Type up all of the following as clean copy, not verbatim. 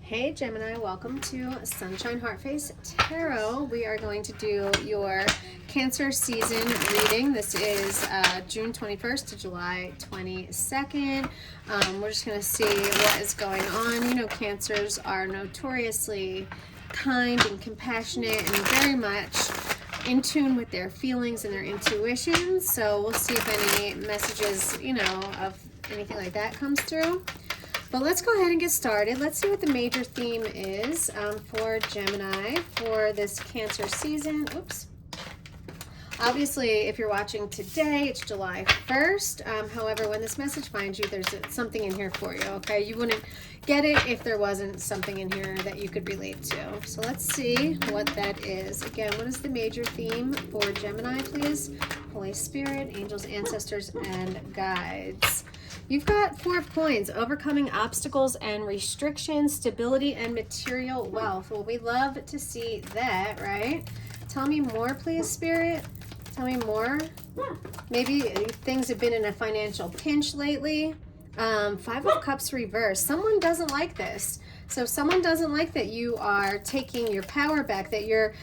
Hey Gemini, welcome to Sunshine Heartface Tarot. We are going to do your Cancer season reading. This is June 21st to July 22nd. We're just going to see what is going on. You know, Cancers are notoriously kind and compassionate and very much in tune with their feelings and their intuition. So we'll see if any messages, you know, of anything like that comes through. But let's go ahead and get started. Let's see what the major theme is for Gemini for this Cancer season. Oops. Obviously, if you're watching today, it's July 1st. However, when this message finds you, there's something in here for you, okay? You wouldn't get it if there wasn't something in here that you could relate to. So let's see what that is. Again, what is the major theme for Gemini, please? Holy Spirit, angels, ancestors, and guides. You've got Four of Coins, overcoming obstacles and restrictions, stability, and material wealth. Well, we love to see that, right? Tell me more, please, Spirit. Tell me more. Maybe things have been in a financial pinch lately. Five of Cups reversed. Someone doesn't like this. So someone doesn't like that you are taking your power back, that you're,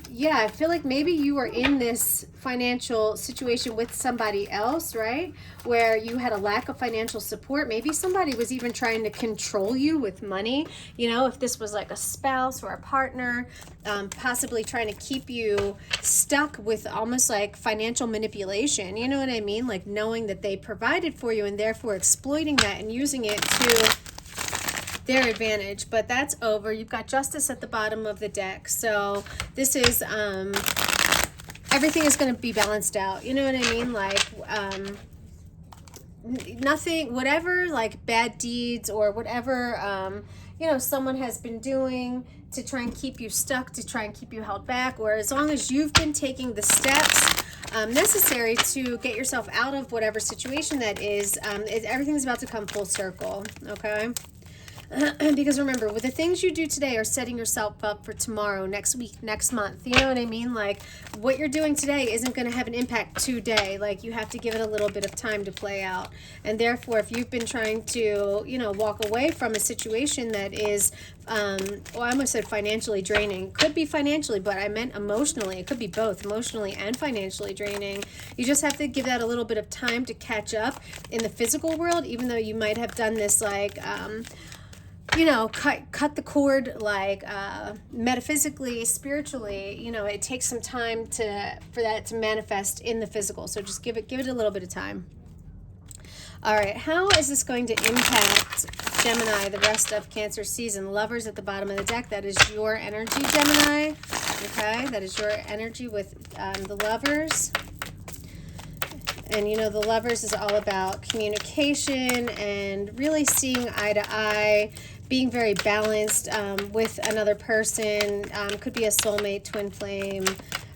yeah, I feel like maybe you are in this financial situation with somebody else, right? Where you had a lack of financial support. Maybe somebody was even trying to control you with money. You know, if this was like a spouse or a partner, possibly trying to keep you stuck with almost like financial manipulation. You know what I mean? Like knowing that they provided for you and therefore exploiting that and using it to their advantage. But that's over. You've got Justice at the bottom of the deck. So this is everything is going to be balanced out. You know what I mean? Like nothing, whatever, like bad deeds or whatever you know, someone has been doing to try and keep you stuck, to try and keep you held back, or as long as you've been taking the steps necessary to get yourself out of whatever situation that is, everything's about to come full circle. Okay. Because remember, with the things you do today are setting yourself up for tomorrow, next week, next month. You know what I mean? Like what you're doing today isn't going to have an impact today. Like you have to give it a little bit of time to play out. And therefore, if you've been trying to, you know, walk away from a situation that is, well, I almost said financially draining. Could be financially, but I meant emotionally. It could be both, emotionally and financially draining. You just have to give that a little bit of time to catch up in the physical world, even though you might have done this like, you know, cut the cord, like metaphysically, spiritually. You know, it takes some time for that to manifest in the physical. So just give it a little bit of time. All right, how is this going to impact Gemini the rest of Cancer season? Lovers at the bottom of the deck. That is your energy, Gemini. Okay, that is your energy with the Lovers. And, you know, the Lovers is all about communication and really seeing eye to eye, being very balanced with another person. Could be a soulmate, twin flame,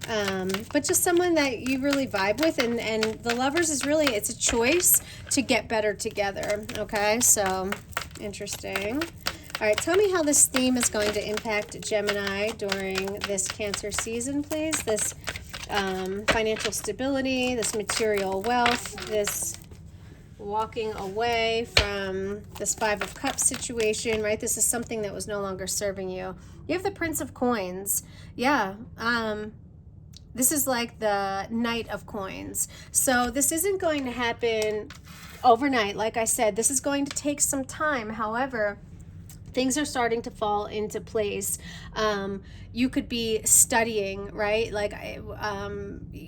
but just someone that you really vibe with. And the Lovers is really, it's a choice to get better together. Okay, so interesting. All right, tell me how this theme is going to impact Gemini during this Cancer season, please. This financial stability, this material wealth, this walking away from this Five of Cups situation, right? This is something that was no longer serving you. You have the Prince of Coins. Yeah. This is like the Knight of Coins. So this isn't going to happen overnight. Like I said, this is going to take some time. However, things are starting to fall into place. You could be studying, right? Like,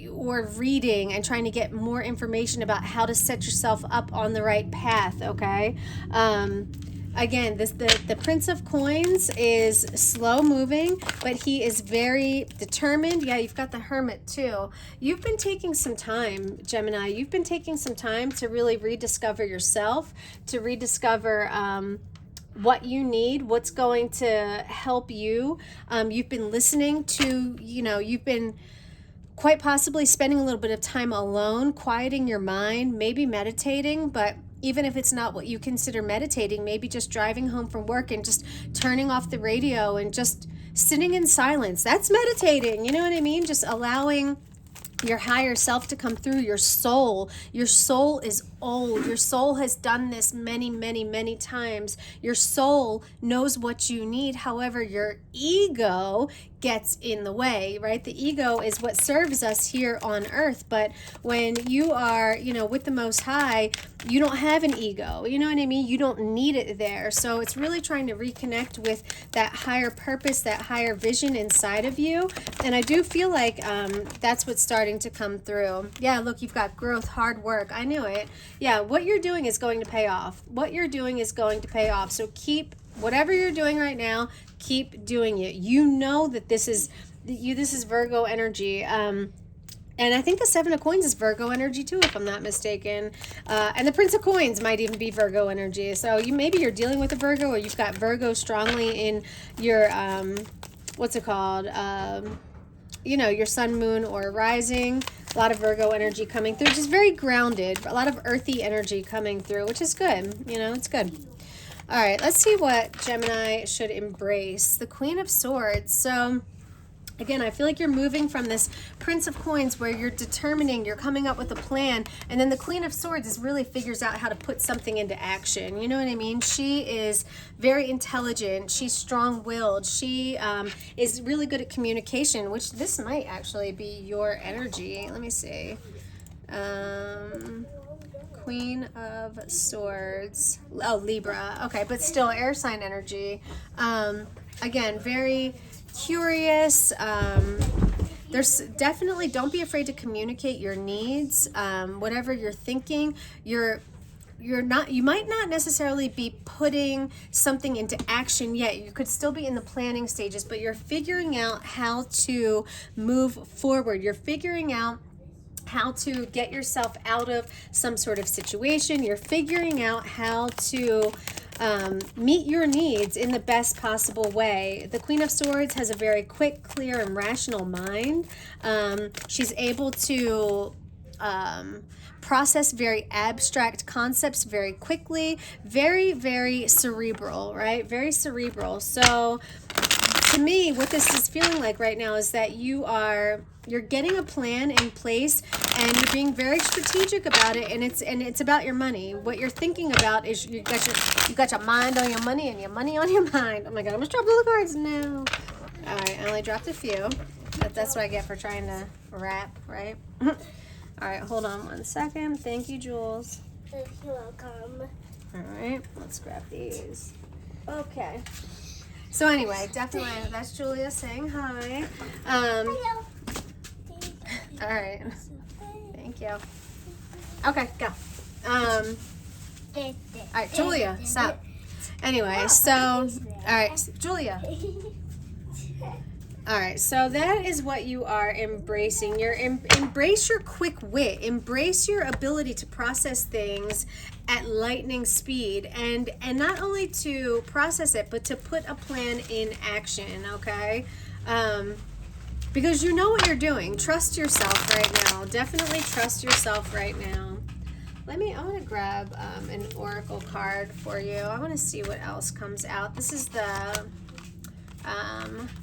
or reading and trying to get more information about how to set yourself up on the right path, okay? Again, the Prince of Coins is slow moving, but he is very determined. Yeah, you've got the Hermit too. You've been taking some time, Gemini. You've been taking some time to really rediscover yourself, to rediscover what you need, what's going to help you. You've been listening to, you know, you've been quite possibly spending a little bit of time alone, quieting your mind, maybe meditating, but even if it's not what you consider meditating, maybe just driving home from work and just turning off the radio and just sitting in silence. That's meditating, you know what I mean? Just allowing your higher self to come through. Your soul is old. Your soul has done this many, many, many times. Your soul knows what you need. However, your ego gets in the way, right? The ego is what serves us here on earth. But when you are, you know, with the Most High, you don't have an ego. You know what I mean? You don't need it there. So it's really trying to reconnect with that higher purpose, that higher vision inside of you. And I do feel like that's what's starting to come through. Yeah, look, you've got growth, hard work. I knew it. Yeah, what you're doing is going to pay off. What you're doing is going to pay off. So keep whatever you're doing right now, keep doing it. You know that this is Virgo energy. And I think the Seven of Coins is Virgo energy too, if I'm not mistaken. And the Prince of Coins might even be Virgo energy. So maybe you're dealing with a Virgo, or you've got Virgo strongly in your, what's it called? You know, your sun, moon, or rising. A lot of Virgo energy coming through. Just very grounded. A lot of earthy energy coming through, which is good. You know, it's good. All right, let's see what Gemini should embrace. The Queen of Swords. So again, I feel like you're moving from this Prince of Coins where you're determining, you're coming up with a plan, and then the Queen of Swords is really figures out how to put something into action. You know what I mean? She is very intelligent. She's strong-willed. She is really good at communication, which this might actually be your energy. Let me see. Queen of Swords. Oh, Libra. Okay, but still air sign energy. Again, very curious. There's definitely, don't be afraid to communicate your needs. Whatever you're thinking, you might not necessarily be putting something into action yet. You could still be in the planning stages, but you're figuring out how to move forward. You're figuring out how to get yourself out of some sort of situation. You're figuring out how to meet your needs in the best possible way. The Queen of Swords has a very quick, clear, and rational mind. She's able to process very abstract concepts very quickly. Very, very cerebral, right? Very cerebral. So to me, what this is feeling like right now is that you're getting a plan in place, and you're being very strategic about it, and it's about your money. What you're thinking about is you got your mind on your money and your money on your mind. Oh my god, I almost dropped all the cards now. All right, I only dropped a few. That's what I get for trying to rap, right? All right, hold on one second. Thank you, Jules. You're welcome. All right, let's grab these. Okay. So anyway, definitely, that's Julia saying hi. Hello. All right. Thank you. Okay, go. All right, Julia, stop. Anyway, so, all right, Julia. All right, so that is what you are embracing. Embrace your quick wit. Embrace your ability to process things at lightning speed, and not only to process it, but to put a plan in action. Okay, because you know what you're doing. Trust yourself right now. Definitely trust yourself right now. I want to grab an oracle card for you. I want to see what else comes out. This is the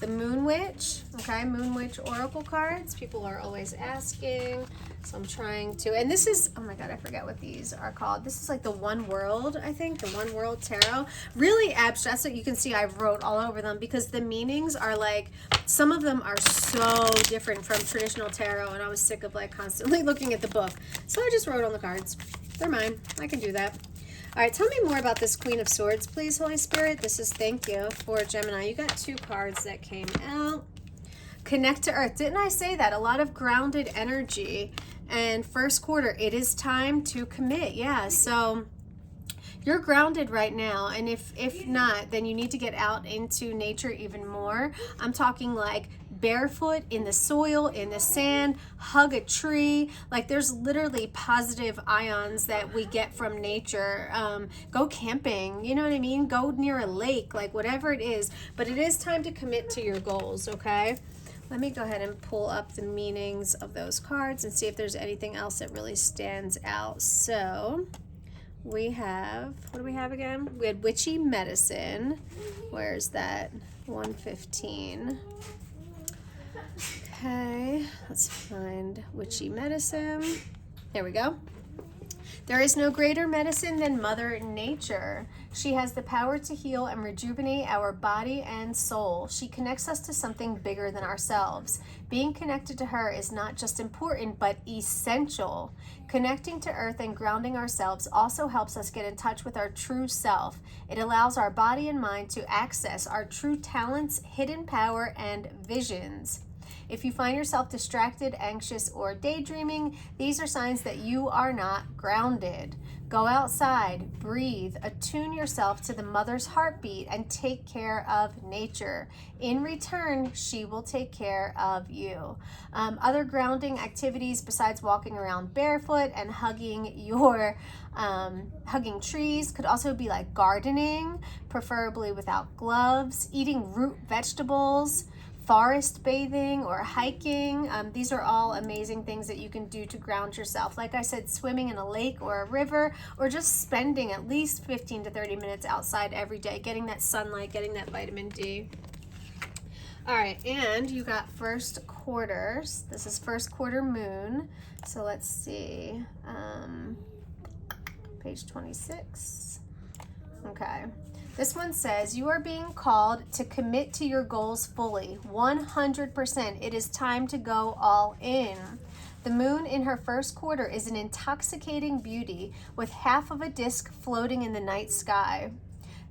Moon Witch. Okay, Moon Witch oracle cards. People are always asking, so I'm trying to. And this is, oh my god, I forget what these are called. This is like the One World, I think, the One World Tarot. Really abstract. So you can see I wrote all over them because the meanings are like, some of them are so different from traditional tarot, and I was sick of like constantly looking at the book. So I just wrote on the cards. They're mine. I can do that. All right, tell me more about this Queen of Swords, please, Holy Spirit. This is thank you for Gemini. You got 2 cards that came out. Connect to Earth. Didn't I say that? A lot of grounded energy. And first quarter, it is time to commit. Yeah, so you're grounded right now, and if not, then you need to get out into nature even more. I'm talking like barefoot in the soil, in the sand, hug a tree. Like there's literally positive ions that we get from nature. Go camping, you know what I mean? Go near a lake, like whatever it is. But it is time to commit to your goals, okay? Let me go ahead and pull up the meanings of those cards and see if there's anything else that really stands out. So we have, what do we have again? We had witchy medicine. Where's that? 115. Okay, let's find witchy medicine. There we go. There is no greater medicine than Mother Nature. She has the power to heal and rejuvenate our body and soul. She connects us to something bigger than ourselves. Being connected to her is not just important, but essential. Connecting to Earth and grounding ourselves also helps us get in touch with our true self. It allows our body and mind to access our true talents, hidden power, and visions. If you find yourself distracted, anxious, or daydreaming, these are signs that you are not grounded. Go outside, breathe, attune yourself to the mother's heartbeat, and take care of nature. In return, she will take care of you. Other grounding activities besides walking around barefoot and hugging trees could also be like gardening, preferably without gloves, eating root vegetables, forest bathing, or hiking. These are all amazing things that you can do to ground yourself. Like I said, swimming in a lake or a river, or just spending at least 15 to 30 minutes outside every day, getting that sunlight, getting that vitamin D. All right, and you got first quarters. This is first quarter moon. So let's see, page 26. Okay. This one says, you are being called to commit to your goals fully, 100%. It is time to go all in. The moon in her first quarter is an intoxicating beauty with half of a disk floating in the night sky.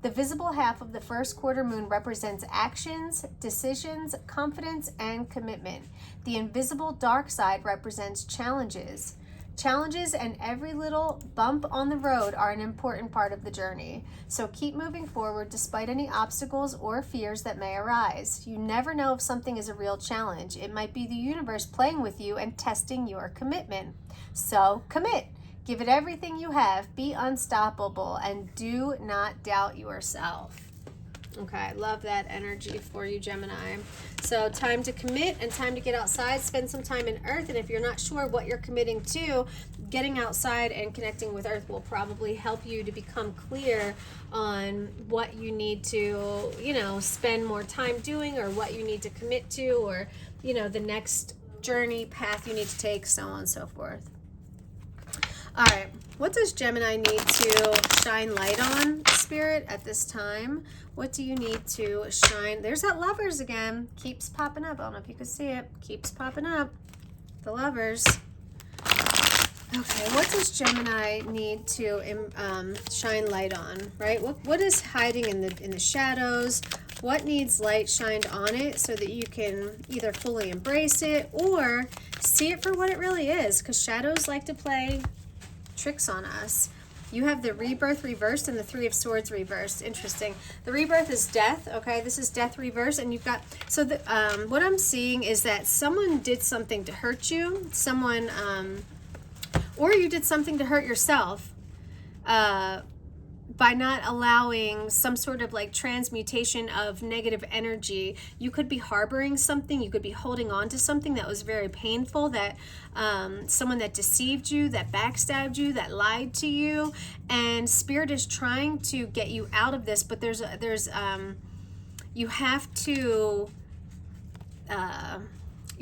The visible half of the first quarter moon represents actions, decisions, confidence, and commitment. The invisible dark side represents challenges. Challenges and every little bump on the road are an important part of the journey. So keep moving forward despite any obstacles or fears that may arise. You never know if something is a real challenge. It might be the universe playing with you and testing your commitment. So commit. Give it everything you have. Be unstoppable and do not doubt yourself. Okay, I love that energy for you, Gemini. So time to commit and time to get outside, spend some time in Earth. And if you're not sure what you're committing to, getting outside and connecting with Earth will probably help you to become clear on what you need to, spend more time doing, or what you need to commit to, or, the next journey, path you need to take, so on and so forth. All right, what does Gemini need to shine light on, Spirit, at this time? What do you need to shine? There's that Lovers again. Keeps popping up. I don't know if you can see it. Keeps popping up. The Lovers. Okay, what does Gemini need to shine light on, right? What is hiding in the shadows? What needs light shined on it so that you can either fully embrace it or see it for what it really is? Because shadows like to play tricks on us. You have the Rebirth reversed and the Three of Swords reversed. Interesting. The Rebirth is death. Okay, this is death reversed, and you've got, so what I'm seeing is that someone did something to hurt you. Someone, or you did something to hurt yourself. By not allowing some sort of like transmutation of negative energy. You could be harboring something, you could be holding on to something that was very painful, that someone that deceived you, that backstabbed you, that lied to you, and Spirit is trying to get you out of this, but there's you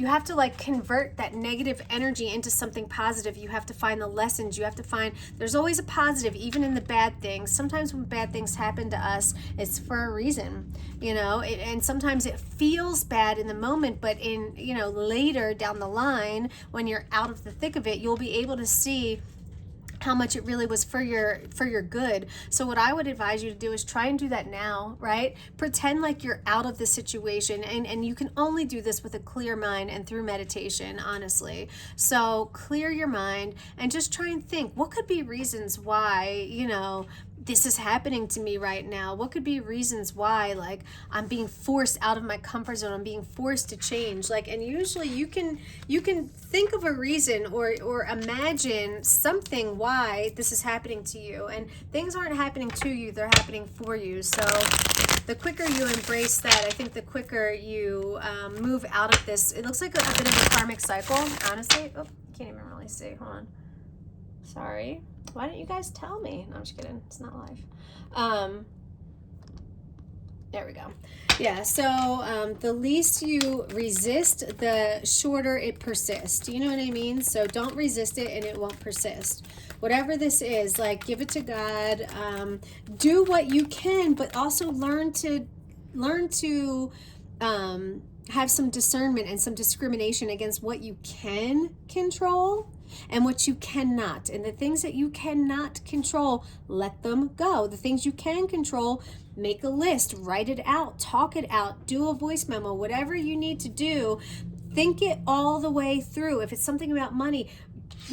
have to like convert that negative energy into something positive. You have to find the lessons. You have to find, there's always a positive, even in the bad things. Sometimes when bad things happen to us, it's for a reason, and sometimes it feels bad in the moment, but in, later down the line, when you're out of the thick of it, you'll be able to see how much it really was for your good. So what I would advise you to do is try and do that now, right? Pretend like you're out of the situation, and you can only do this with a clear mind and through meditation, honestly. So clear your mind and just try and think, what could be reasons why, this is happening to me right now? What could be reasons why, like, I'm being forced out of my comfort zone, I'm being forced to change, and usually you can think of a reason or imagine something why this is happening to you, and things aren't happening to you, they're happening for you. So the quicker you embrace that, I think the quicker you move out of this. It looks like a bit of a karmic cycle, honestly. Oh, can't even really see, hold on, sorry. Why didn't you guys tell me? No, I'm just kidding. It's not live. There we go. Yeah, so the least you resist, the shorter it persists. You know what I mean? So don't resist it and it won't persist. Whatever this is, like, give it to God. Do what you can, but also learn to have some discernment and some discrimination against what you can control and what you cannot. And the things that you cannot control, let them go. The things you can control, make a list, write it out, talk it out, do a voice memo, whatever you need to do. Think it all the way through. If it's something about money,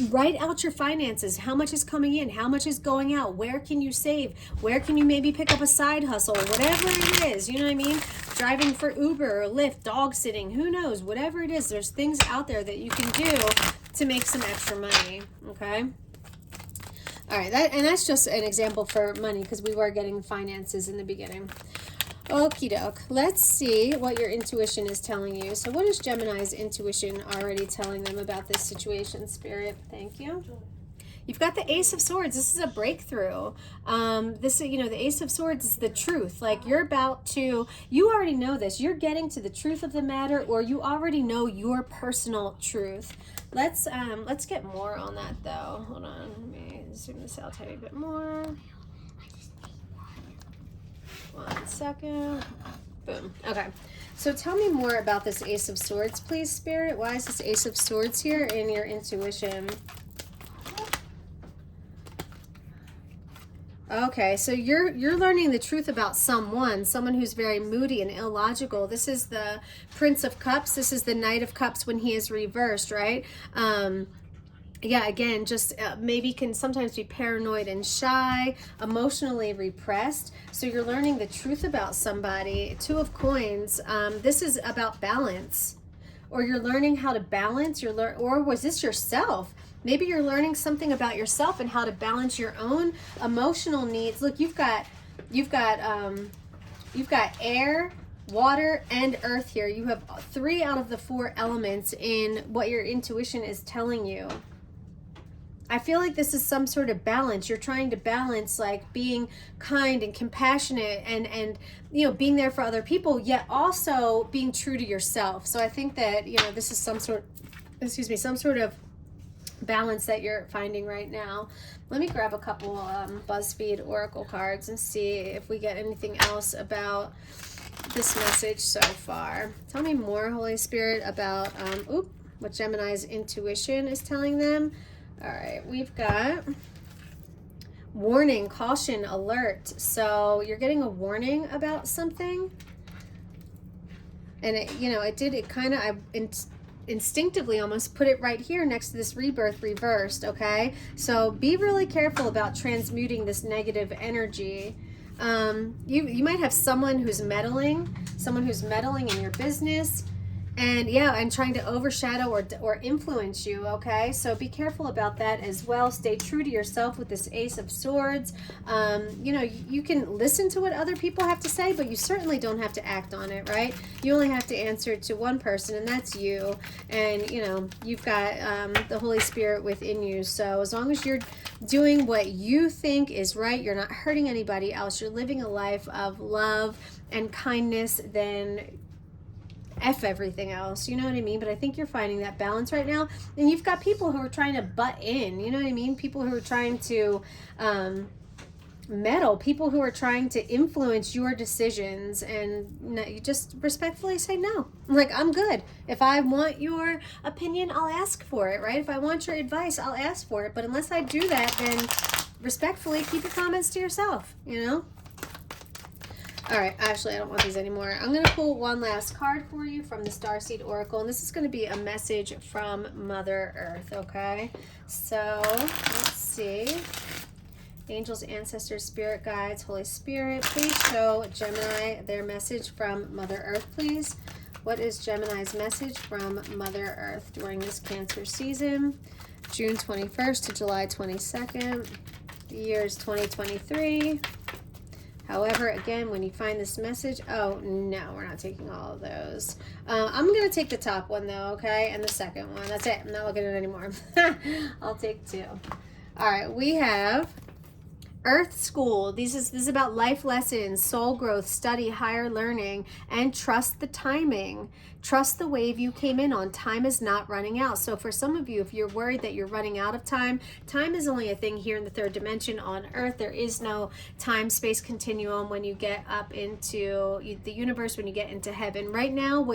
write out your finances. How much is coming in? How much is going out? Where can you save? Where can you maybe pick up a side hustle? Whatever it is, you know what I mean? Driving for Uber or Lyft, dog sitting, who knows? Whatever it is, there's things out there that you can do to make some extra money, okay? All right, that's just an example for money because we were getting finances in the beginning. Okie doke. Let's see what your intuition is telling you. So what is Gemini's intuition already telling them about this situation, Spirit? Thank you. You've got the Ace of Swords. This is a breakthrough. This, you know, the Ace of Swords is the truth. Like, you're about to, you already know this. You're getting to the truth of the matter, or you already know your personal truth. Let's get more on that though. Hold on. Let me zoom this out a tiny bit more. 1 second. Boom. Okay. So tell me more about this Ace of Swords, please, Spirit. Why is this Ace of Swords here in your intuition? Okay, so you're learning the truth about someone who's very moody and illogical. This is the Prince of Cups. This is the Knight of Cups when he is reversed, right? Yeah, again, just maybe can sometimes be paranoid and shy, emotionally repressed. So you're learning the truth about somebody. 2 of Coins. This is about balance, or you're learning how to balance. Or was this yourself? Maybe you're learning something about yourself and how to balance your own emotional needs. Look, you've got air, water, and earth here. You have 3 out of the 4 elements in what your intuition is telling you. I feel like this is some sort of balance. You're trying to balance, like, being kind and compassionate and you know, being there for other people, yet also being true to yourself. So I think that, you know, this is some sort of balance that you're finding right now. Let me grab a couple BuzzFeed Oracle cards and see if we get anything else about this message so far. Tell me more, Holy Spirit, about what Gemini's intuition is telling them. All right, we've got warning, caution, alert. So you're getting a warning about something, and I instinctively almost put it right here next to this rebirth reversed. Okay, so be really careful about transmuting this negative energy. You might have someone who's meddling in your business, and trying to overshadow or influence you. Okay, so be careful about that as well. Stay true to yourself with this Ace of Swords. You can listen to what other people have to say, but you certainly don't have to act on it, right? You only have to answer to one person, and that's you. And you've got the Holy Spirit within you. So as long as you're doing what you think is right, you're not hurting anybody else, you're living a life of love and kindness, then F everything else, you know what I mean? But I think you're finding that balance right now. And you've got people who are trying to butt in, you know what I mean? People who are trying to meddle, people who are trying to influence your decisions, and you just respectfully say no. Like, I'm good. If I want your opinion, I'll ask for it, right? If I want your advice, I'll ask for it. But unless I do that, then respectfully keep your comments to yourself, you know? All right, actually, I don't want these anymore. I'm going to pull one last card for you from the Starseed Oracle, and this is going to be a message from Mother Earth, okay? So, let's see. Angels, ancestors, spirit guides, Holy Spirit, please show Gemini their message from Mother Earth, please. What is Gemini's message from Mother Earth during this Cancer season? June 21st to July 22nd. The year is 2023. However, again, when you find this message, oh, no, we're not taking all of those. I'm going to take the top one, though, okay, and the second one. That's it. I'm not looking at it anymore. I'll take 2. All right, we have Earth School. This is about life lessons, soul growth, study, higher learning, and trust the timing. Trust the wave you came in on. Time is not running out. So for some of you, if you're worried that you're running out of time, time is only a thing here in the third dimension on Earth. There is no time-space continuum when you get up into the universe, when you get into heaven. Right now,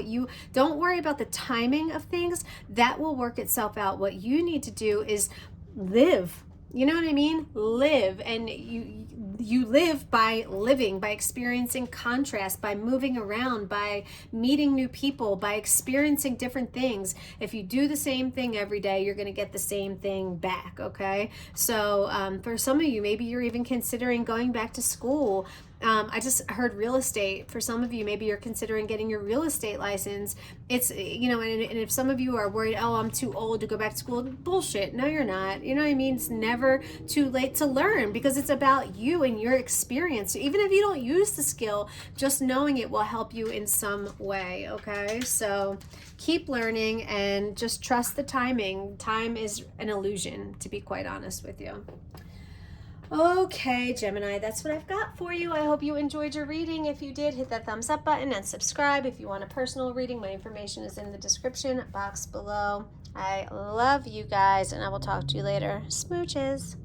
don't worry about the timing of things. That will work itself out. What you need to do is live. You know what I mean? Live. And you live by living, by experiencing contrast, by moving around, by meeting new people, by experiencing different things. If you do the same thing every day, you're going to get the same thing back, okay? So for some of you, maybe you're even considering going back to school. I just heard real estate. For some of you, maybe you're considering getting your real estate license. It's, you know, and if some of you are worried, oh, I'm too old to go back to school, bullshit. No, you're not. You know what I mean? It's never too late to learn because it's about you and your experience. Even if you don't use the skill, just knowing it will help you in some way, okay? So keep learning and just trust the timing. Time is an illusion, to be quite honest with you. Okay, Gemini, that's what I've got for you. I hope you enjoyed your reading. If you did, hit that thumbs up button and subscribe. If you want a personal reading, my information is in the description box below. I love you guys, and I will talk to you later. Smooches.